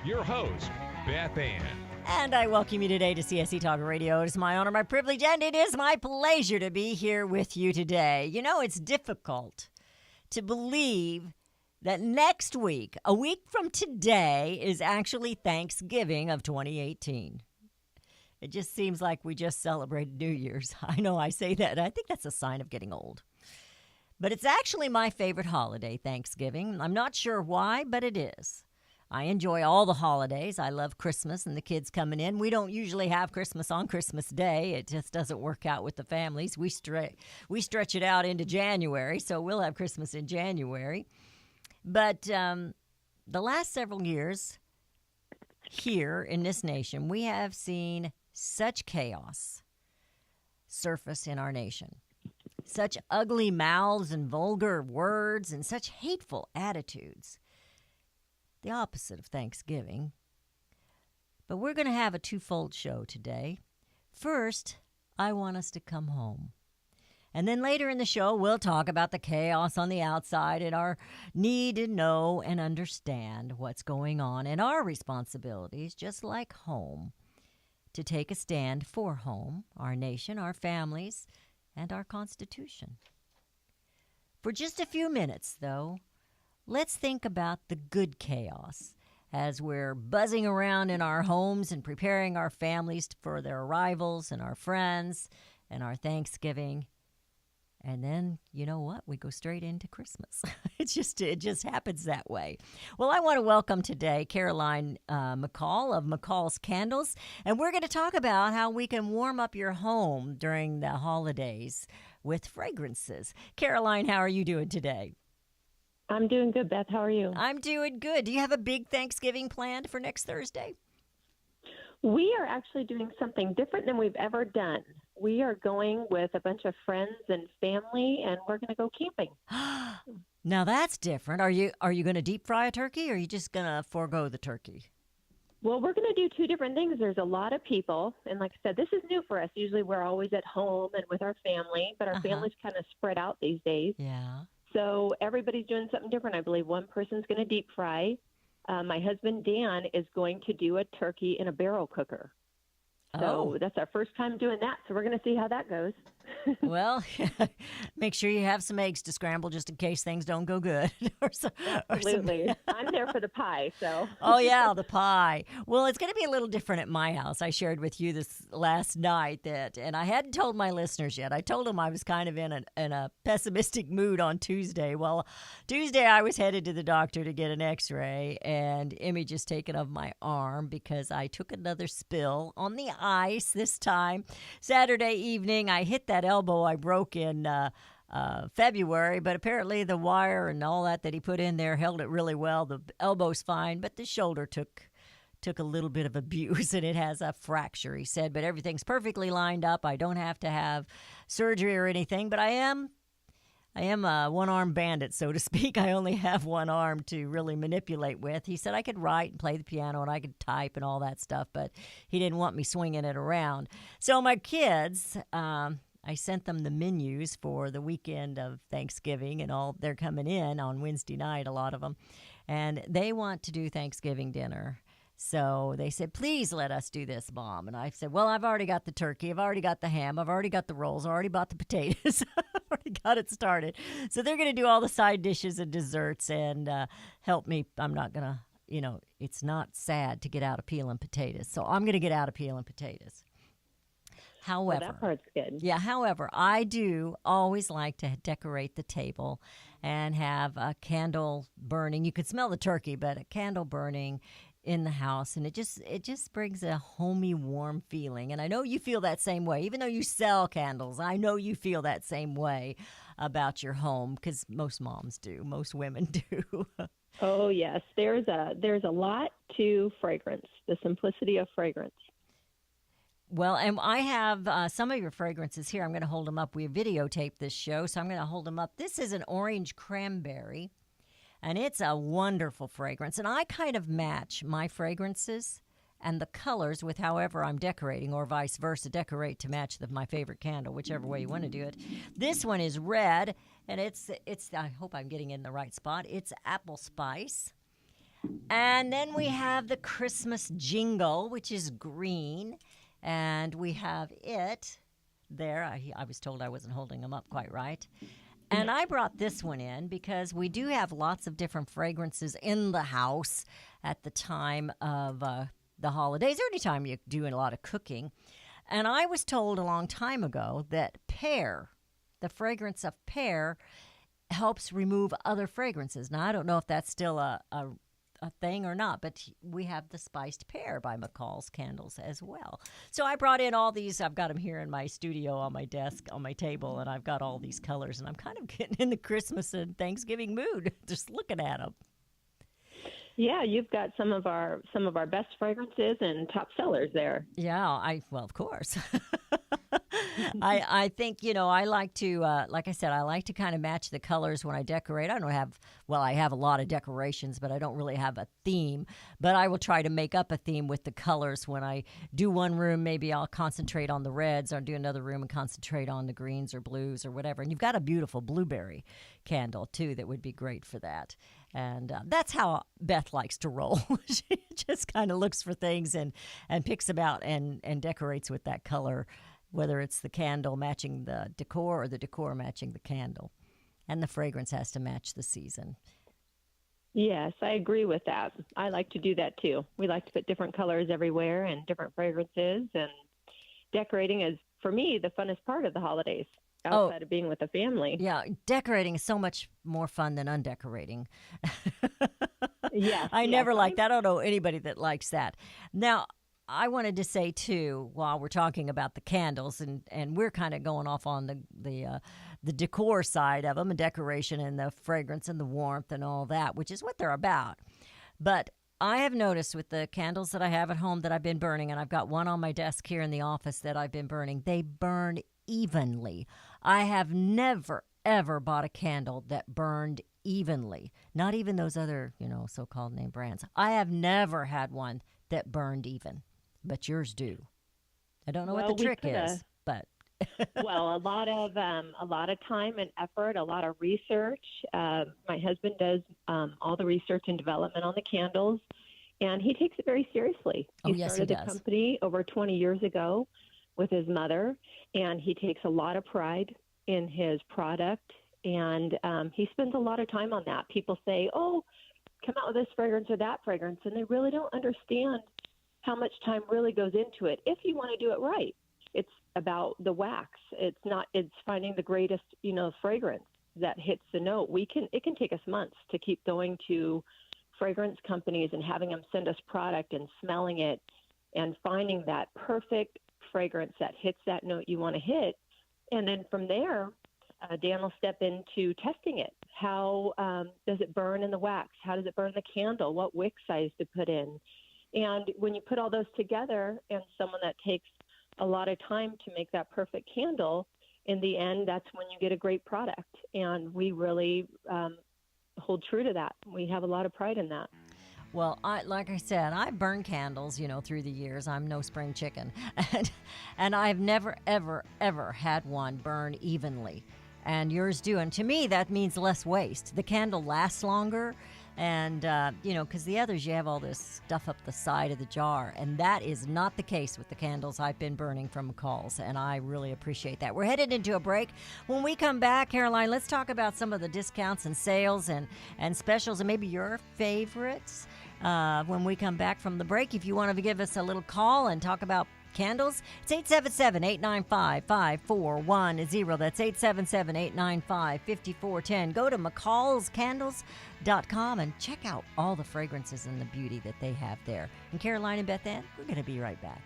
your host, Beth Ann. And I welcome you today to CSC Talk Radio. It is my honor, my privilege, and it is my pleasure to be here with you today. You know, it's difficult to believe that next week, a week from today, is actually Thanksgiving of 2018. It just seems like we just celebrated New Year's. I know I say that. I think that's a sign of getting old. But it's actually my favorite holiday, Thanksgiving. I'm not sure why, but it is. I enjoy all the holidays. I love Christmas and the kids coming in. We don't usually have Christmas on Christmas Day. It just doesn't work out with the families. We stretch it out into January, so we'll have Christmas in January. But the last several years here in this nation, we have seen such chaos surface in our nation. Such ugly mouths and vulgar words and such hateful attitudes. The opposite of Thanksgiving. But we're going to have a twofold show today. First, I want us to come home. And then later in the show, we'll talk about the chaos on the outside and our need to know and understand what's going on and our responsibilities, just like home, to take a stand for home, our nation, our families, and our Constitution. For just a few minutes, though, let's think about the good chaos as we're buzzing around in our homes and preparing our families for their arrivals and our friends and our Thanksgiving. And then, you know what? We go straight into Christmas. It just happens that way. Well, I want to welcome today Caroline McCall of McCall's Candles. And we're going to talk about how we can warm up your home during the holidays with fragrances. Caroline, how are you doing today? I'm doing good, Beth. How are you? I'm doing good. Do you have a big Thanksgiving planned for next Thursday? We are actually doing something different than we've ever done. We are going with a bunch of friends and family, and we're going to go camping. Now that's different. Are you going to deep fry a turkey, or are you just going to forego the turkey? Well, we're going to do two different things. There's a lot of people, and like I said, this is new for us. Usually we're always at home and with our family, but our family's kind of spread out these days. Yeah. So everybody's doing something different. I believe one person's going to deep fry. My husband, Dan, is going to do a turkey in a barrel cooker. So that's our first time doing that. So we're going to see how that goes. Well, make sure you have some eggs to scramble just in case things don't go good. Absolutely. I'm there for the pie. So. Oh, yeah, the pie. Well, it's going to be a little different at my house. I shared with you this last night and I hadn't told my listeners yet. I told them I was kind of in a pessimistic mood on Tuesday. Well, Tuesday I was headed to the doctor to get an x-ray and images taken of my arm because I took another spill on the ice this time. Saturday evening, I hit that elbow I broke in February, but apparently the wire and all that he put in there held it really well. The elbow's fine, but the shoulder took a little bit of abuse, and it has a fracture, he said, but everything's perfectly lined up. I don't have to have surgery or anything, but I am a one-arm bandit, so to speak. I only have one arm to really manipulate with. He said I could write and play the piano and I could type and all that stuff, but he didn't want me swinging it around. So my kids, I sent them the menus for the weekend of Thanksgiving and all. They're coming in on Wednesday night, a lot of them, and they want to do Thanksgiving dinner. So they said, please let us do this, Mom. And I said, well, I've already got the turkey. I've already got the ham. I've already got the rolls. I already bought the potatoes. I've already got it started. So they're going to do all the side dishes and desserts and help me. I'm not going to, it's not sad to get out of peeling potatoes. So I'm going to get out of peeling potatoes. However, that part's good. Yeah, however, I do always like to decorate the table and have a candle burning. You could smell the turkey, but a candle burning in the house, and it just brings a homey, warm feeling. And I know you feel that same way. Even though you sell candles, I know you feel that same way about your home, because most moms do, most women do. Oh, yes. There's a lot to fragrance, the simplicity of fragrance. Well, and I have some of your fragrances here. I'm going to hold them up. We videotaped this show, so I'm going to hold them up. This is an orange cranberry. And it's a wonderful fragrance. And I kind of match my fragrances and the colors with however I'm decorating, or vice versa, decorate to match my favorite candle, whichever way you want to do it. This one is red, and it's I hope I'm getting in the right spot. It's apple spice. And then we have the Christmas jingle, which is green. And we have it there. I was told I wasn't holding them up quite right. And I brought this one in because we do have lots of different fragrances in the house at the time of the holidays, or anytime you're doing a lot of cooking. And I was told a long time ago that pear, the fragrance of pear, helps remove other fragrances. Now, I don't know if that's still a thing or not, but we have the spiced pear by McCall's candles as well. So I brought in all these. I've got them here in my studio on my desk, on my table, and I've got all these colors, and I'm kind of getting in the Christmas and Thanksgiving mood just looking at them. Yeah, you've got some of our best fragrances and top sellers there. Yeah, well, of course. I think, I like to, like I said, I like to kind of match the colors when I decorate. I have a lot of decorations, but I don't really have a theme. But I will try to make up a theme with the colors. When I do one room, maybe I'll concentrate on the reds, or do another room and concentrate on the greens or blues or whatever. And you've got a beautiful blueberry candle, too, that would be great for that. And that's how Beth likes to roll. She just kind of looks for things and picks them out and decorates with that color, whether it's the candle matching the decor or the decor matching the candle. And the fragrance has to match the season. Yes, I agree with that. I like to do that too. We like to put different colors everywhere and different fragrances. And decorating is, for me, the funnest part of the holidays, outside of being with the family. Yeah, decorating is so much more fun than undecorating. Yes. I never liked that. I don't know anybody that likes that. Now, I wanted to say, too, while we're talking about the candles, and we're kind of going off on the decor side of them, and decoration and the fragrance and the warmth and all that, which is what they're about. But I have noticed with the candles that I have at home that I've been burning, and I've got one on my desk here in the office that I've been burning, they burn evenly. I have never, ever bought a candle that burned evenly. Not even those other, so-called name brands. I have never had one that burned even. But yours do. I don't know what the trick is, but well, a lot of time and effort, a lot of research. My husband does all the research and development on the candles, and he takes it very seriously. He started the company over 20 years ago with his mother, and he takes a lot of pride in his product, and he spends a lot of time on that. People say, "Oh, come out with this fragrance or that fragrance," and they really don't understand how much time really goes into it if you want to do it right. It's about the wax. It's finding the greatest, fragrance that hits the note. It can take us months to keep going to fragrance companies and having them send us product and smelling it and finding that perfect fragrance that hits that note you want to hit. And then from there, Dan will step into testing it. How does it burn in the wax? How does it burn the candle? What wick size to put in? And when you put all those together, and someone that takes a lot of time to make that perfect candle, in the end, that's when you get a great product. And we really hold true to that. We have a lot of pride in that. Well, like I said, I burn candles, through the years. I'm no spring chicken. And I've never, ever, ever had one burn evenly. And yours do. And to me, that means less waste. The candle lasts longer. And, because the others, you have all this stuff up the side of the jar. And that is not the case with the candles I've been burning from McCall's. And I really appreciate that. We're headed into a break. When we come back, Caroline, let's talk about some of the discounts and sales and specials and maybe your favorites. When we come back from the break, if you want to give us a little call and talk about candles, it's 877-895-5410. That's 877-895-5410. Go to McCallsCandles.com and check out all the fragrances and the beauty that they have there. And Caroline and Beth Ann, we're going to be right back.